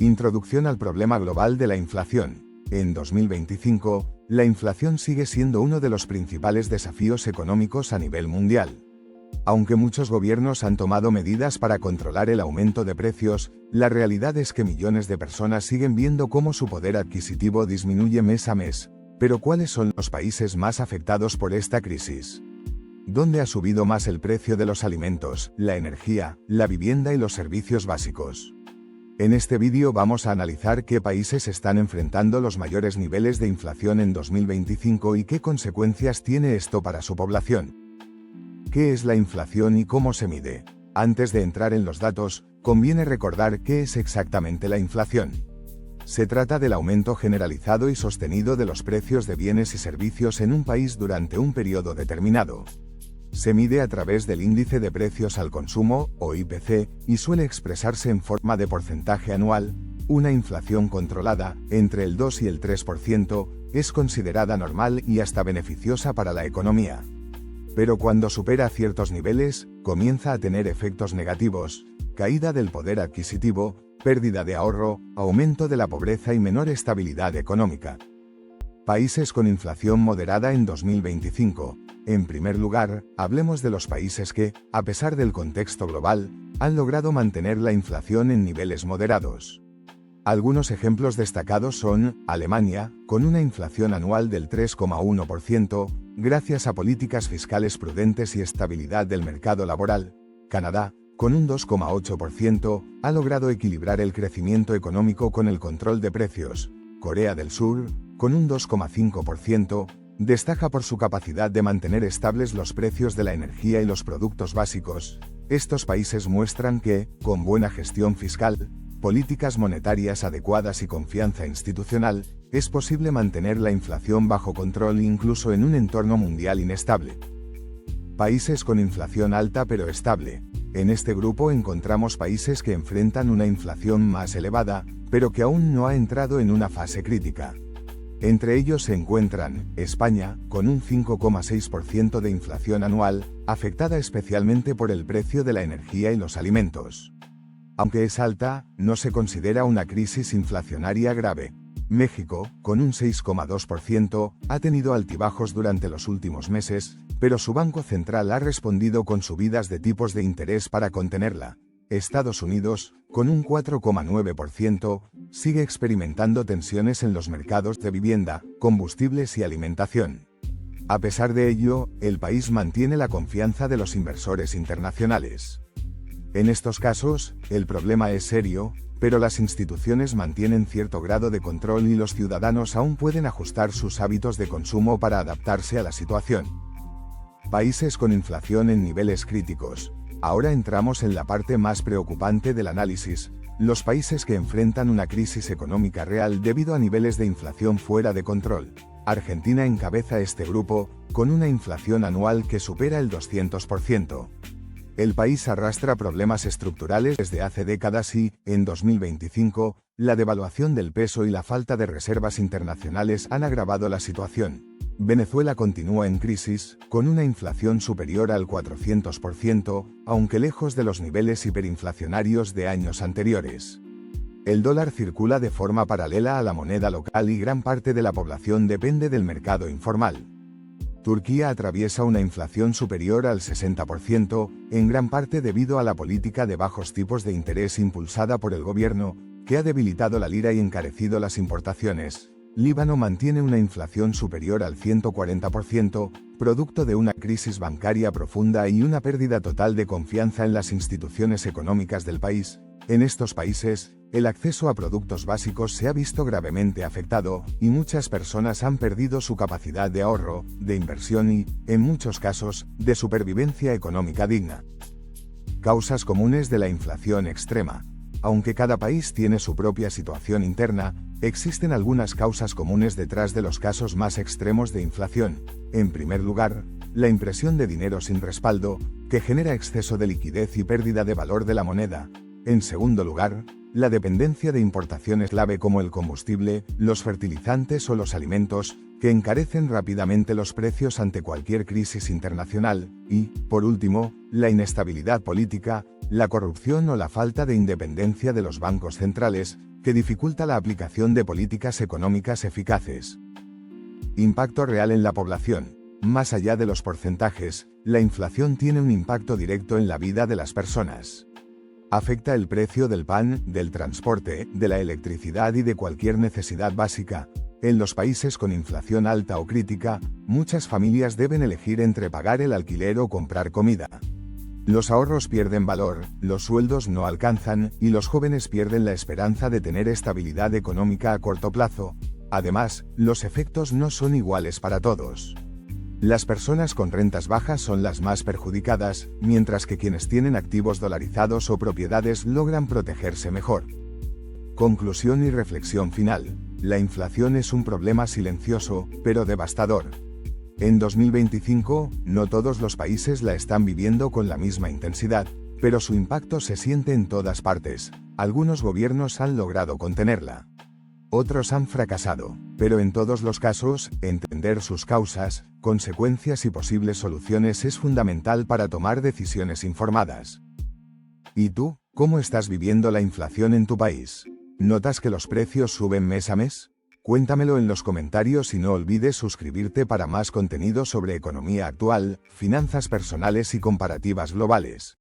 Introducción al problema global de la inflación. En 2025, la inflación sigue siendo uno de los principales desafíos económicos a nivel mundial. Aunque muchos gobiernos han tomado medidas para controlar el aumento de precios, la realidad es que millones de personas siguen viendo cómo su poder adquisitivo disminuye mes a mes. Pero ¿cuáles son los países más afectados por esta crisis? ¿Dónde ha subido más el precio de los alimentos, la energía, la vivienda y los servicios básicos? En este vídeo vamos a analizar qué países están enfrentando los mayores niveles de inflación en 2025 y qué consecuencias tiene esto para su población. ¿Qué es la inflación y cómo se mide? Antes de entrar en los datos, conviene recordar qué es exactamente la inflación. Se trata del aumento generalizado y sostenido de los precios de bienes y servicios en un país durante un periodo determinado. Se mide a través del índice de precios al consumo, o IPC, y suele expresarse en forma de porcentaje anual. Una inflación controlada, entre el 2 y el 3%, es considerada normal y hasta beneficiosa para la economía. Pero cuando supera ciertos niveles, comienza a tener efectos negativos: caída del poder adquisitivo, pérdida de ahorro, aumento de la pobreza y menor estabilidad económica. Países con inflación moderada en 2025. En primer lugar, hablemos de los países que, a pesar del contexto global, han logrado mantener la inflación en niveles moderados. Algunos ejemplos destacados son Alemania, con una inflación anual del 3,1%, gracias a políticas fiscales prudentes y estabilidad del mercado laboral. Canadá, con un 2,8%, ha logrado equilibrar el crecimiento económico con el control de precios. Corea del Sur, con un 2,5%, destaca por su capacidad de mantener estables los precios de la energía y los productos básicos. Estos países muestran que, con buena gestión fiscal, políticas monetarias adecuadas y confianza institucional, es posible mantener la inflación bajo control incluso en un entorno mundial inestable. Países con inflación alta pero estable. En este grupo encontramos países que enfrentan una inflación más elevada, pero que aún no ha entrado en una fase crítica. Entre ellos se encuentran España, con un 5,6% de inflación anual, afectada especialmente por el precio de la energía y los alimentos. Aunque es alta, no se considera una crisis inflacionaria grave. México, con un 6,2%, ha tenido altibajos durante los últimos meses, pero su Banco Central ha respondido con subidas de tipos de interés para contenerla. Estados Unidos, con un 4,9%, sigue experimentando tensiones en los mercados de vivienda, combustibles y alimentación. A pesar de ello, el país mantiene la confianza de los inversores internacionales. En estos casos, el problema es serio, pero las instituciones mantienen cierto grado de control y los ciudadanos aún pueden ajustar sus hábitos de consumo para adaptarse a la situación. Países con inflación en niveles críticos. Ahora entramos en la parte más preocupante del análisis: los países que enfrentan una crisis económica real debido a niveles de inflación fuera de control. Argentina encabeza este grupo, con una inflación anual que supera el 200%. El país arrastra problemas estructurales desde hace décadas y, en 2025, la devaluación del peso y la falta de reservas internacionales han agravado la situación. Venezuela continúa en crisis, con una inflación superior al 400%, aunque lejos de los niveles hiperinflacionarios de años anteriores. El dólar circula de forma paralela a la moneda local y gran parte de la población depende del mercado informal. Turquía atraviesa una inflación superior al 60%, en gran parte debido a la política de bajos tipos de interés impulsada por el gobierno, que ha debilitado la lira y encarecido las importaciones. Líbano mantiene una inflación superior al 140%, producto de una crisis bancaria profunda y una pérdida total de confianza en las instituciones económicas del país. En estos países, el acceso a productos básicos se ha visto gravemente afectado, y muchas personas han perdido su capacidad de ahorro, de inversión y, en muchos casos, de supervivencia económica digna. Causas comunes de la inflación extrema. Aunque cada país tiene su propia situación interna, existen algunas causas comunes detrás de los casos más extremos de inflación. En primer lugar, la impresión de dinero sin respaldo, que genera exceso de liquidez y pérdida de valor de la moneda. En segundo lugar, la dependencia de importaciones clave como el combustible, los fertilizantes o los alimentos, que encarecen rápidamente los precios ante cualquier crisis internacional. Y, por último, la inestabilidad política, la corrupción o la falta de independencia de los bancos centrales, que dificulta la aplicación de políticas económicas eficaces. Impacto real en la población. Más allá de los porcentajes, la inflación tiene un impacto directo en la vida de las personas. Afecta el precio del pan, del transporte, de la electricidad y de cualquier necesidad básica. En los países con inflación alta o crítica, muchas familias deben elegir entre pagar el alquiler o comprar comida. Los ahorros pierden valor, los sueldos no alcanzan, y los jóvenes pierden la esperanza de tener estabilidad económica a corto plazo. Además, los efectos no son iguales para todos. Las personas con rentas bajas son las más perjudicadas, mientras que quienes tienen activos dolarizados o propiedades logran protegerse mejor. Conclusión y reflexión final. La inflación es un problema silencioso, pero devastador. En 2025, no todos los países la están viviendo con la misma intensidad, pero su impacto se siente en todas partes. Algunos gobiernos han logrado contenerla. Otros han fracasado, pero en todos los casos, entender sus causas, consecuencias y posibles soluciones es fundamental para tomar decisiones informadas. ¿Y tú, cómo estás viviendo la inflación en tu país? ¿Notas que los precios suben mes a mes? Cuéntamelo en los comentarios y no olvides suscribirte para más contenido sobre economía actual, finanzas personales y comparativas globales.